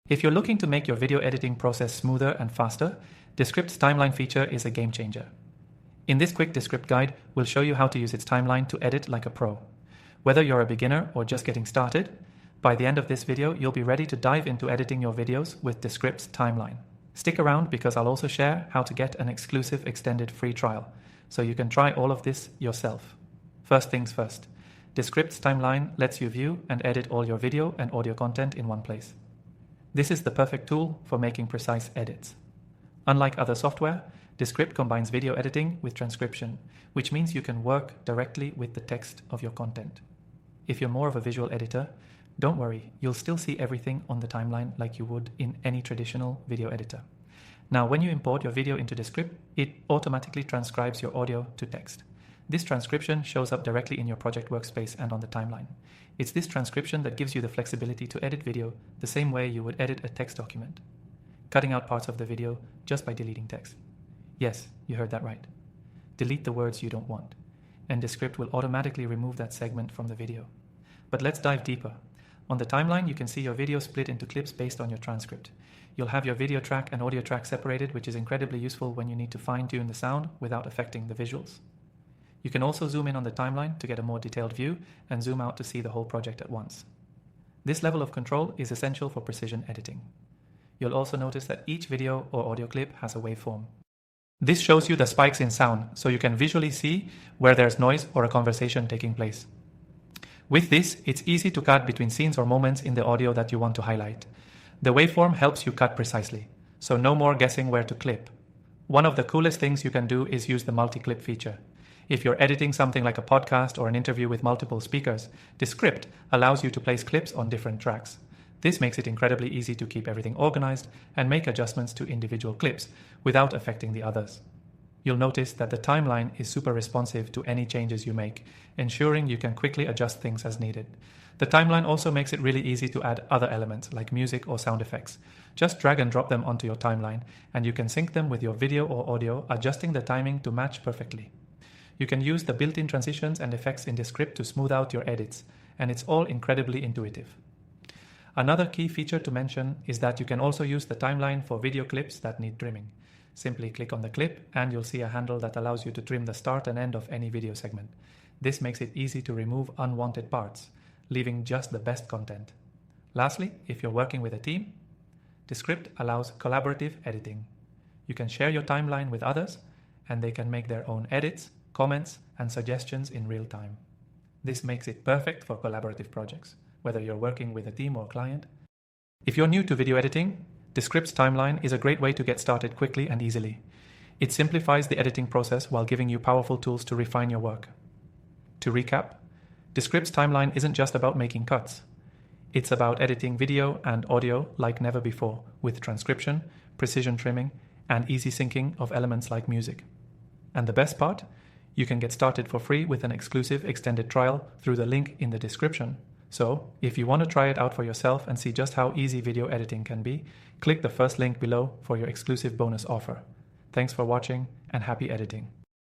If you're looking to make your video editing process smoother and faster, Descript's timeline feature is a game changer. In this quick Descript guide, we'll show you how to use its timeline to edit like a pro. Whether you're a beginner or just getting started, by the end of this video, you'll be ready to dive into editing your videos with Descript's timeline. Stick around because I'll also share how to get an exclusive extended free trial, so you can try all of this yourself. First things first, Descript's timeline lets you view and edit all your video and audio content in one place. This is the perfect tool for making precise edits. Unlike other software, Descript combines video editing with transcription, which means you can work directly with the text of your content. If you're more of a visual editor, don't worry, you'll still see everything on the timeline like you would in any traditional video editor. Now, when you import your video into Descript, it automatically transcribes your audio to text. This transcription shows up directly in your project workspace and on the timeline. It's this transcription that gives you the flexibility to edit video the same way you would edit a text document, cutting out parts of the video just by deleting text. Yes, you heard that right. Delete the words you don't want, and Descript will automatically remove that segment from the video. But let's dive deeper. On the timeline, you can see your video split into clips based on your transcript. You'll have your video track and audio track separated, which is incredibly useful when you need to fine-tune the sound without affecting the visuals. You can also zoom in on the timeline to get a more detailed view and zoom out to see the whole project at once. This level of control is essential for precision editing. You'll also notice that each video or audio clip has a waveform. This shows you the spikes in sound, so you can visually see where there's noise or a conversation taking place. With this, it's easy to cut between scenes or moments in the audio that you want to highlight. The waveform helps you cut precisely, so no more guessing where to clip. One of the coolest things you can do is use the multi-clip feature. If you're editing something like a podcast or an interview with multiple speakers, Descript allows you to place clips on different tracks. This makes it incredibly easy to keep everything organized and make adjustments to individual clips without affecting the others. You'll notice that the timeline is super responsive to any changes you make, ensuring you can quickly adjust things as needed. The timeline also makes it really easy to add other elements like music or sound effects. Just drag and drop them onto your timeline, and you can sync them with your video or audio, adjusting the timing to match perfectly. You can use the built-in transitions and effects in Descript to smooth out your edits, and it's all incredibly intuitive. Another key feature to mention is that you can also use the timeline for video clips that need trimming. Simply click on the clip and you'll see a handle that allows you to trim the start and end of any video segment. This makes it easy to remove unwanted parts, leaving just the best content. Lastly, if you're working with a team, Descript allows collaborative editing. You can share your timeline with others and they can make their own edits, comments, and suggestions in real time. This makes it perfect for collaborative projects, whether you're working with a team or client. If you're new to video editing, Descript's timeline is a great way to get started quickly and easily. It simplifies the editing process while giving you powerful tools to refine your work. To recap, Descript's timeline isn't just about making cuts. It's about editing video and audio like never before, with transcription, precision trimming, and easy syncing of elements like music. And the best part? You can get started for free with an exclusive extended trial through the link in the description. So, if you want to try it out for yourself and see just how easy video editing can be, click the first link below for your exclusive bonus offer. Thanks for watching and happy editing.